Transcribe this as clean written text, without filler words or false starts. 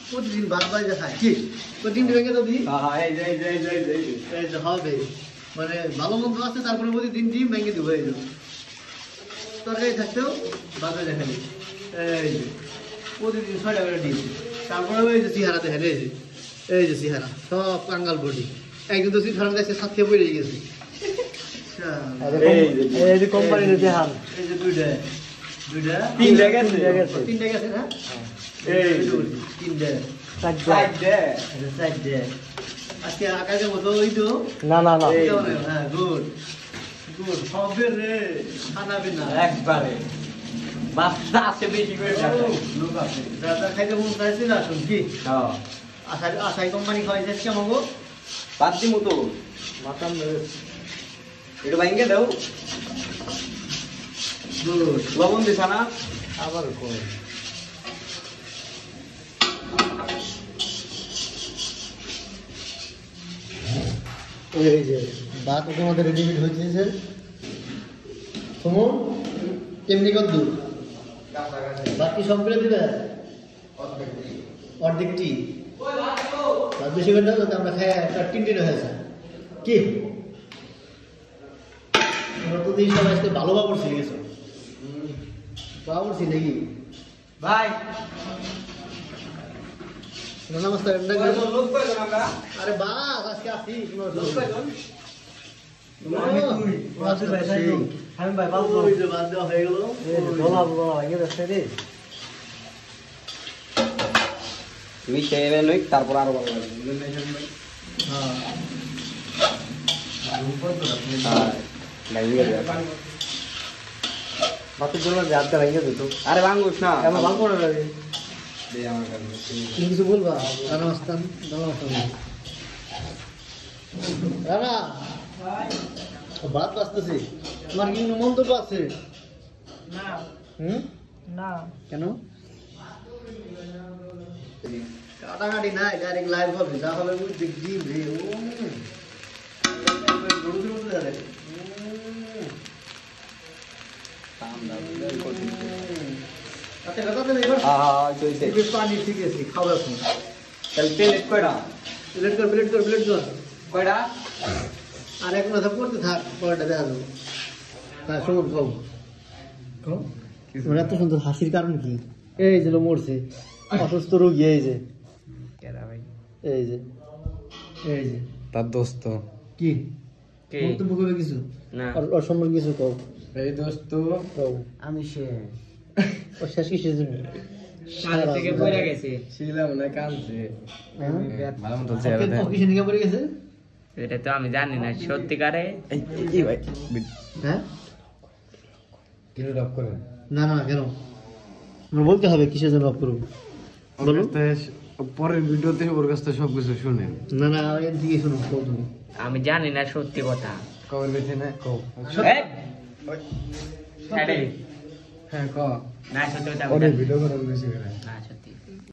প্রতিদিন বারবার দেখায় কি প্রতিদিন ভেঙে তো দিই হবে মানে ভালো মন্দ আছে তারপরে প্রতিদিন ডিম ভেঙে দেবো এই তরকারি থাকতেও বারবার দেখালি এই যে প্রতিদিন 6টা করে ডিম তারপরে ওই যে চেহারা দেখালে এই যে চেহারা সব কাঙ্গাল বডি একদিন তো চেহারা দেখছে সাথে পড়ে গেছে এই যে কোম্পানির চেহারা এই যে দুইটা তিনটা গেছে না এই তিনটা চারটে আজকে আকাশের মতো ওই তো না হ্যাঁ গুড হবে রে খানাবে না একবারে বাচ্চা আছে বেশি করে লোক আছে দাদা খাইতে মন চাইছে না শুন কি আশাই কোম্পানি খাওয়াইছে কেমন গো বাদ মতো মাতাম এটা ভাঙিয়ে দাও গুড লবণ দিছা না আবার কই এই যে ভাত তোমাদের রেডিমেড হয়েছে স্যার তোমার কেমনি কত বাকি সব করে দিবে অর্ধেকটি বেশি করে দাও তো আমরা খাই তিনটে হয়েছে কি প্রতিদিন সবাই আজকে ভালো বাবর ছিল গেছো বাবর ছিল নাকি ভাই নমস্কার আরে বাস আজকে আসি তুমি খেয়ে নই তারপর আরো ভালো আরে ভাঙুস না ভাঙবো না কিছু বলবা রানা আসতাম রানা ভাত বাঁচতেছে তোমার কি মন্তব্য আছে না কেন কাটাকাটি নাই ডাইরেক্ট লাইভ হবে যা হবে দিন রে পানি ঠিক আছে খাওয়া প্লেট কয়টা প্লেট কর কয়টা আর এক মাথা পড়তে থাক পরেটা দেখা যাবো হ্যাঁ সুমন খাও এত সুন্দর হাসির কারণ কি এই যে মরছে অসুস্থ রোগী এই যে তার দোস্ত কি মন্তব্য করবে কিছু ওর সম্পর্কে কিছু কও এই দোস্ত কও আমি ও শেষ কিসের জন্য সারা থেকে পড়ে গেছে ছিলাম না কাঁদছে ভালো মতো চেহারা দেখ কিসের নিকে পড়ে গেছে এটা তো আমি জানি না সত্যিকারে এই ভাই হ্যাঁ কিলো ডপ করে না কেন আমরা বলতে হবে কিসের জন্য অফ করবো বলো পরের ভিডিওতে ওর কাছ থেকে সবকিছু শুনেন না এর দিকে শুনো তুমি আমি জানি না সত্যি কথা কবে বেঁচে না কও হ্যাঁ হ্যাঁ ক না সত্যি কথা ভিডিও করার বেশি করে না সত্যি